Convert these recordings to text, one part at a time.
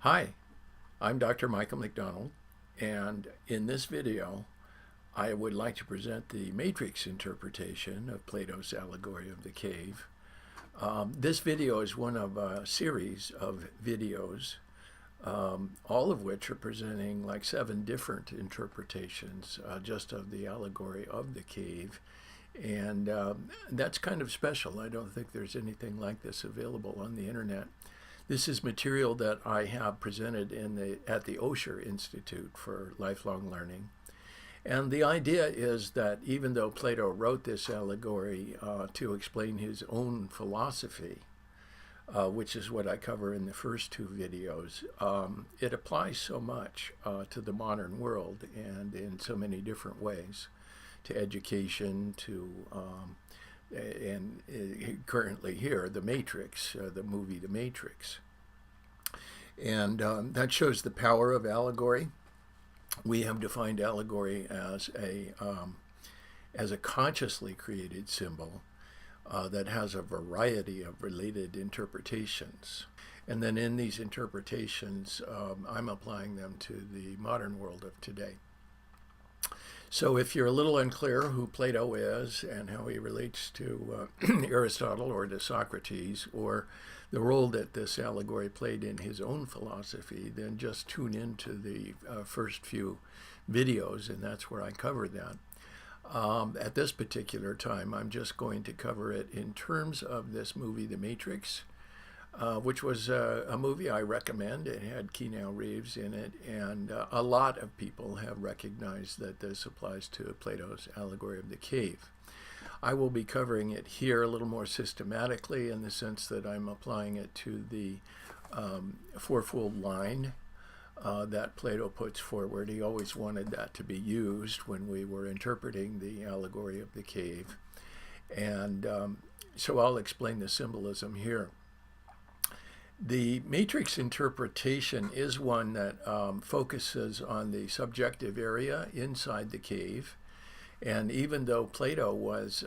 Hi, I'm Dr. Michael McDonald, and in this video, I would like to present the matrix interpretation of Plato's Allegory of the Cave. This video is one of a series of videos, all of which are presenting like 7 different interpretations just of the allegory of the cave. And that's kind of special. I don't think there's anything like this available on the internet. This is material that I have presented at the Osher Institute for Lifelong Learning. And the idea is that even though Plato wrote this allegory to explain his own philosophy, which is what I cover in the first 2 videos, it applies so much to the modern world and in so many different ways, to education, to currently here, The Matrix, the movie The Matrix. And that shows the power of allegory. We have defined allegory as a consciously created symbol that has a variety of related interpretations. And then in these interpretations, I'm applying them to the modern world of today. So if you're a little unclear who Plato is and how he relates to Aristotle or to Socrates, or the role that this allegory played in his own philosophy, then just tune into the first few videos, and that's where I cover that. At this particular time, I'm just going to cover it in terms of this movie, The Matrix, which was a movie I recommend. It had Keanu Reeves in it, and a lot of people have recognized that this applies to Plato's Allegory of the Cave. I will be covering it here a little more systematically in the sense that I'm applying it to the fourfold line that Plato puts forward. He always wanted that to be used when we were interpreting the Allegory of the Cave. And so I'll explain the symbolism here. The matrix interpretation is one that focuses on the subjective area inside the cave. And even though Plato was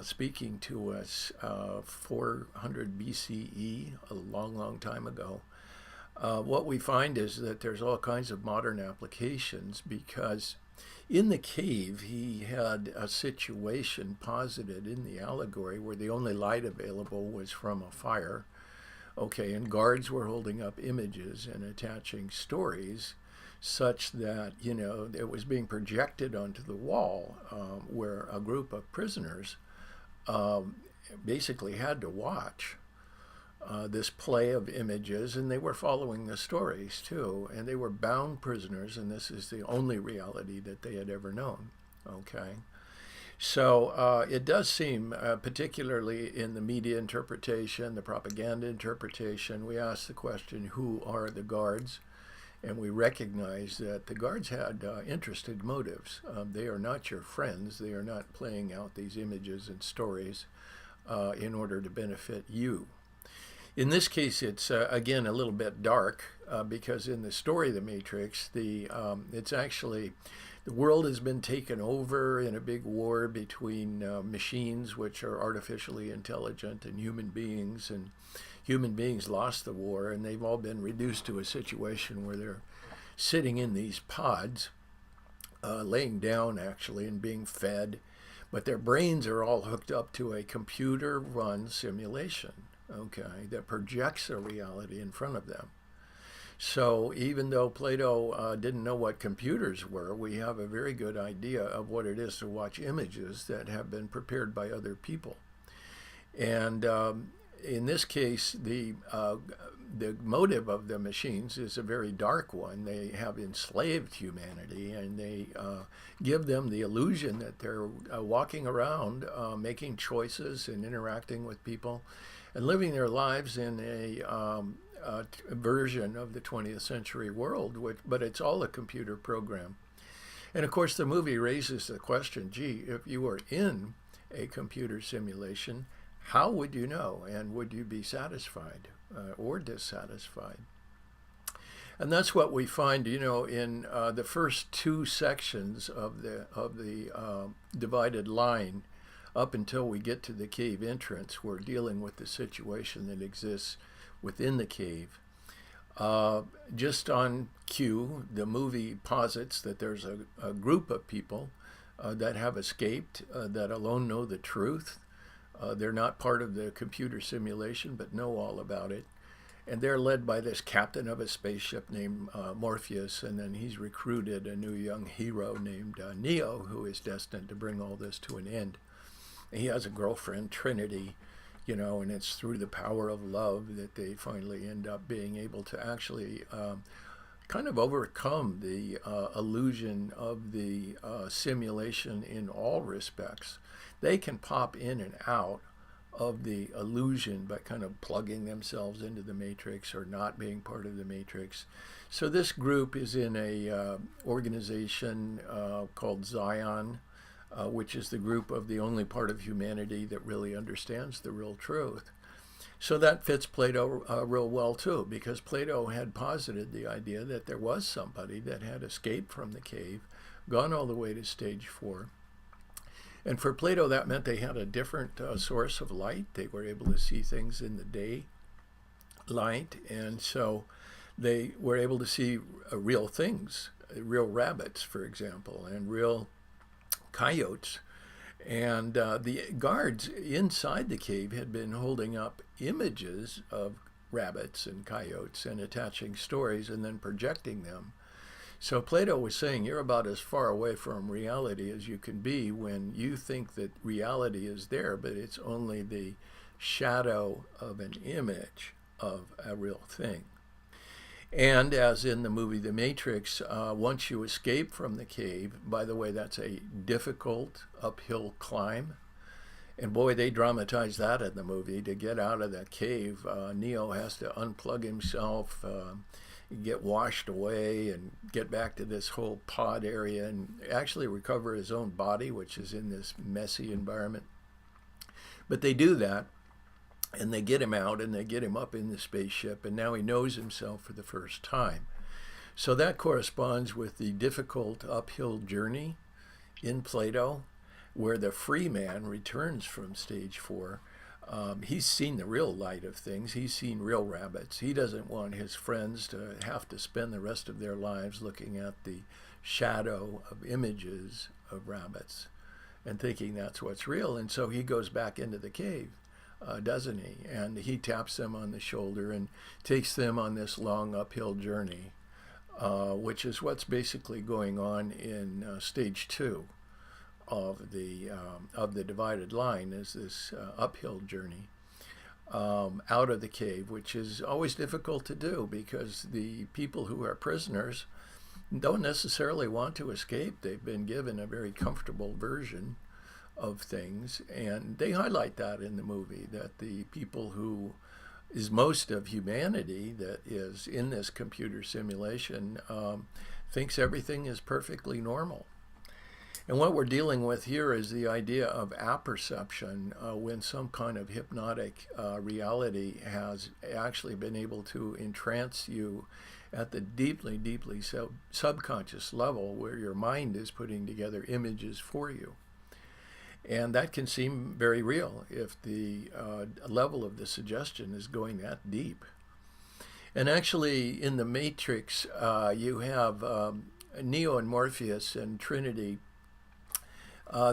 speaking to us 400 BCE, a long, long time ago, what we find is that there's all kinds of modern applications, because in the cave he had a situation posited in the allegory where the only light available was from a fire. Okay, and guards were holding up images and attaching stories such that, you know, it was being projected onto the wall where a group of prisoners basically had to watch this play of images, and they were following the stories too, and they were bound prisoners, and this is the only reality that they had ever known. Okay. So it does seem, particularly in the media interpretation, the propaganda interpretation, we ask the question, who are the guards? And we recognize that the guards had interested motives. They are not your friends. They are not playing out these images and stories in order to benefit you. In this case, it's, again, a little bit dark because in the story of The Matrix, it's actually... the world has been taken over in a big war between machines, which are artificially intelligent, and human beings lost the war, and they've all been reduced to a situation where they're sitting in these pods, laying down actually and being fed, but their brains are all hooked up to a computer-run simulation, okay, that projects a reality in front of them. So even though Plato didn't know what computers were, we have a very good idea of what it is to watch images that have been prepared by other people. And in this case, the motive of the machines is a very dark one. They have enslaved humanity, and they give them the illusion that they're walking around, making choices and interacting with people, and living their lives in a version of the 20th century world, but it's all a computer program. And of course, the movie raises the question, gee, if you were in a computer simulation, how would you know? And would you be satisfied or dissatisfied? And that's what we find, you know, in the first 2 sections of the divided line up until we get to the cave entrance. We're dealing with the situation that exists within the cave. Just on cue, the movie posits that there's a group of people that have escaped, that alone know the truth. They're not part of the computer simulation, but know all about it. And they're led by this captain of a spaceship named Morpheus, and then he's recruited a new young hero named Neo, who is destined to bring all this to an end. And he has a girlfriend, Trinity, and it's through the power of love that they finally end up being able to actually kind of overcome the illusion of the simulation in all respects. They can pop in and out of the illusion by kind of plugging themselves into the matrix or not being part of the matrix. So this group is in a organization called Zion, which is the group of the only part of humanity that really understands the real truth. So that fits Plato real well too, because Plato had posited the idea that there was somebody that had escaped from the cave, gone all the way to stage 4. And for Plato, that meant they had a different source of light. They were able to see things in the day light, and so they were able to see real things, real rabbits, for example, and real coyotes. And the guards inside the cave had been holding up images of rabbits and coyotes and attaching stories and then projecting them. So Plato was saying you're about as far away from reality as you can be when you think that reality is there, but it's only the shadow of an image of a real thing. And as in the movie The Matrix, once you escape from the cave, by the way, that's a difficult uphill climb. And boy, they dramatize that in the movie. To get out of that cave, Neo has to unplug himself, get washed away, and get back to this whole pod area and actually recover his own body, which is in this messy environment. But they do that. And they get him out and they get him up in the spaceship, and now he knows himself for the first time. So that corresponds with the difficult uphill journey in Plato, where the free man returns from stage 4. He's seen the real light of things. He's seen real rabbits. He doesn't want his friends to have to spend the rest of their lives looking at the shadow of images of rabbits and thinking that's what's real. And so he goes back into the cave. Doesn't he? And he taps them on the shoulder and takes them on this long uphill journey, which is what's basically going on in stage 2 of the divided line, is this uphill journey out of the cave, which is always difficult to do because the people who are prisoners don't necessarily want to escape. They've been given a very comfortable version of things, and they highlight that in the movie, that the people who is most of humanity that is in this computer simulation thinks everything is perfectly normal. And what we're dealing with here is the idea of apperception, when some kind of hypnotic reality has actually been able to entrance you at the deeply subconscious level, where your mind is putting together images for you. And that can seem very real if the level of the suggestion is going that deep. And actually, in The Matrix, you have Neo and Morpheus and Trinity.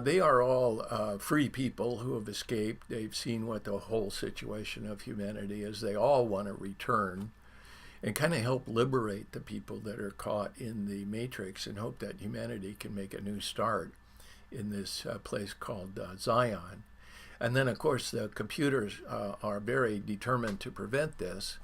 They are all free people who have escaped. They've seen what the whole situation of humanity is. They all want to return and kind of help liberate the people that are caught in the Matrix and hope that humanity can make a new start in this place called Zion. And then, of course, the computers are very determined to prevent this,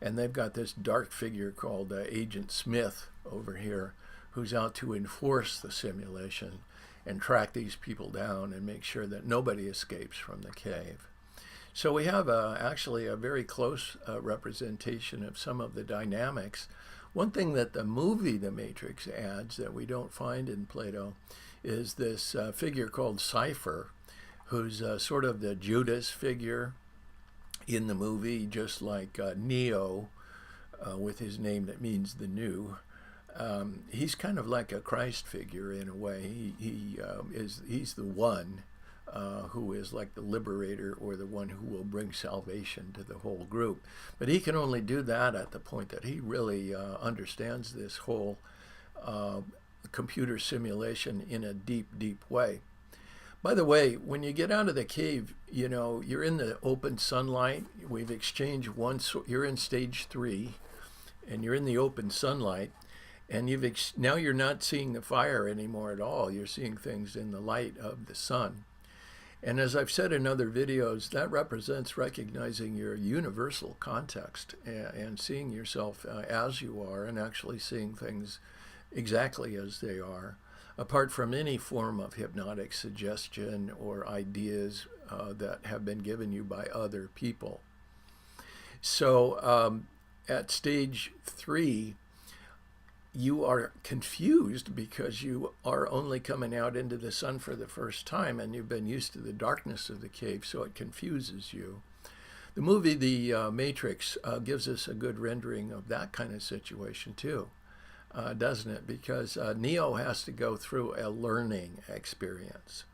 and they've got this dark figure called Agent Smith over here, who's out to enforce the simulation and track these people down and make sure that nobody escapes from the cave. So we have actually a very close representation of some of the dynamics. One thing that the movie The Matrix adds that we don't find in Plato is this figure called Cypher, who's sort of the Judas figure in the movie, just like Neo, with his name that means the new. He's kind of like a Christ figure in a way. He's the one who is like the liberator or the one who will bring salvation to the whole group. But he can only do that at the point that he really understands this whole computer simulation in a deep, deep way. By the way, when you get out of the cave, you know, you're in the open sunlight. We've exchanged one, you're in stage 3, and you're in the open sunlight, and now you're not seeing the fire anymore at all. You're seeing things in the light of the sun. And as I've said in other videos, that represents recognizing your universal context and seeing yourself as you are, and actually seeing things exactly as they are, apart from any form of hypnotic suggestion or ideas that have been given you by other people. So at stage 3, you are confused because you are only coming out into the sun for the first time, and you've been used to the darkness of the cave, so it confuses you. The movie The Matrix gives us a good rendering of that kind of situation too, doesn't it? Because Neo has to go through a learning experience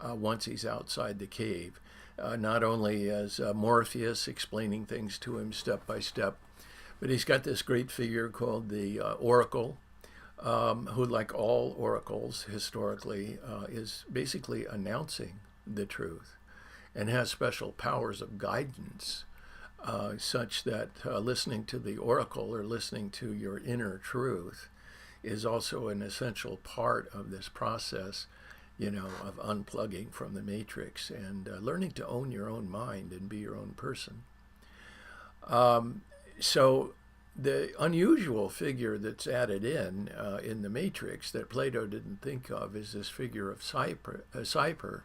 once he's outside the cave. Not only as Morpheus explaining things to him step by step, but he's got this great figure called the Oracle, who, like all oracles historically, is basically announcing the truth and has special powers of guidance, such that listening to the oracle or listening to your inner truth is also an essential part of this process, you know, of unplugging from the matrix and learning to own your own mind and be your own person. So the unusual figure that's added in the Matrix that Plato didn't think of is this figure of Cypher.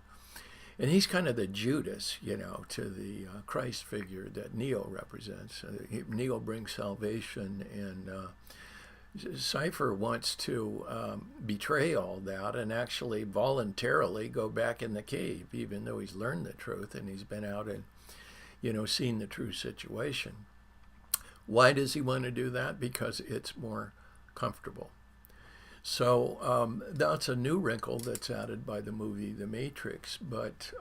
And he's kind of the Judas, you know, to the Christ figure that Neo represents. Neo brings salvation, and Cypher wants to betray all that and actually voluntarily go back in the cave, even though he's learned the truth and he's been out and, you know, seen the true situation. Why does he want to do that? Because it's more comfortable. So that's a new wrinkle that's added by the movie The Matrix. But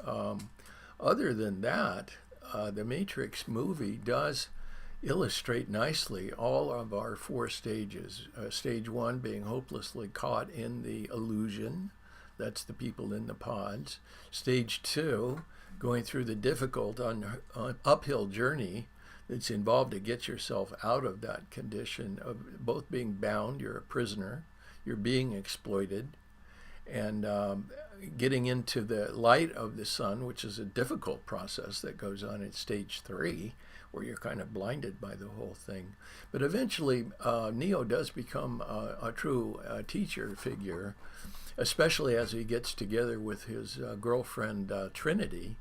other than that, the Matrix movie does illustrate nicely all of our 4 stages. Stage 1 being hopelessly caught in the illusion. That's the people in the pods. Stage 2, going through the difficult uphill journey that's involved to get yourself out of that condition of both being bound, you're a prisoner, you're being exploited, and getting into the light of the sun, which is a difficult process that goes on in stage 3, where you're kind of blinded by the whole thing. But eventually, Neo does become a true teacher figure, especially as he gets together with his girlfriend, Trinity.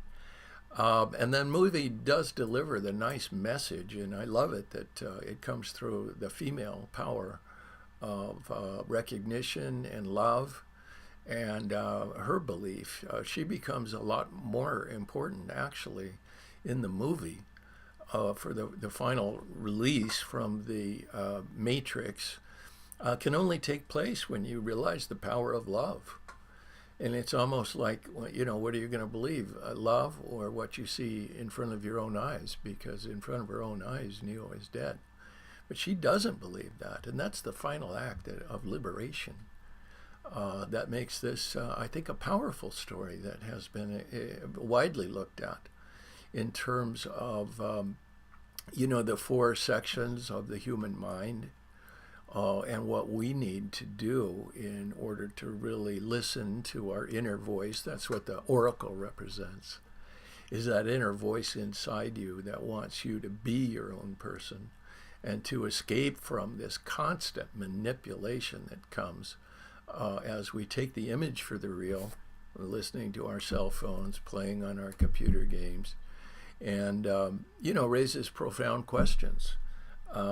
And then movie does deliver the nice message, and I love it that it comes through the female power of recognition and love and her belief. She becomes a lot more important, actually, in the movie for the final release from the Matrix. Can only take place when you realize the power of love. And it's almost like, you know, what are you going to believe, love or what you see in front of your own eyes? Because in front of her own eyes, Neo is dead. But she doesn't believe that. And that's the final act of liberation. That makes this, I think, a powerful story that has been widely looked at in terms of, you know, the 4 sections of the human mind. And what we need to do in order to really listen to our inner voice. That's what the oracle represents, is that inner voice inside you that wants you to be your own person and to escape from this constant manipulation that comes as we take the image for the real, listening to our cell phones, playing on our computer games, and, you know, raises profound questions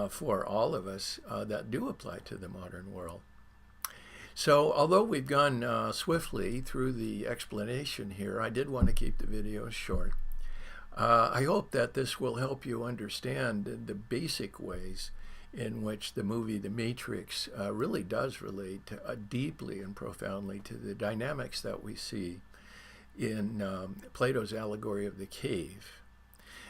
for all of us that do apply to the modern world. So although we've gone swiftly through the explanation here, I did want to keep the video short. I hope that this will help you understand the basic ways in which the movie The Matrix really does relate deeply and profoundly to the dynamics that we see in Plato's Allegory of the Cave.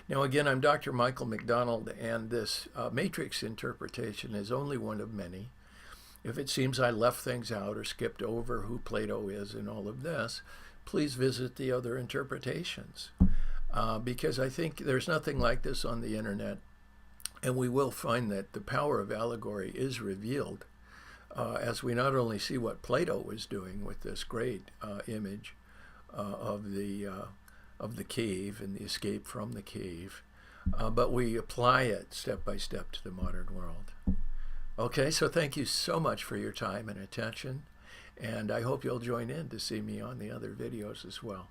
Now again, I'm Dr. Michael McDonald, and this matrix interpretation is only one of many. If it seems I left things out or skipped over who Plato is in all of this, please visit the other interpretations, because I think there's nothing like this on the internet, and we will find that the power of allegory is revealed as we not only see what Plato was doing with this great image of the cave and the escape from the cave, but we apply it step by step to the modern world. Okay, so thank you so much for your time and attention, and I hope you'll join in to see me on the other videos as well.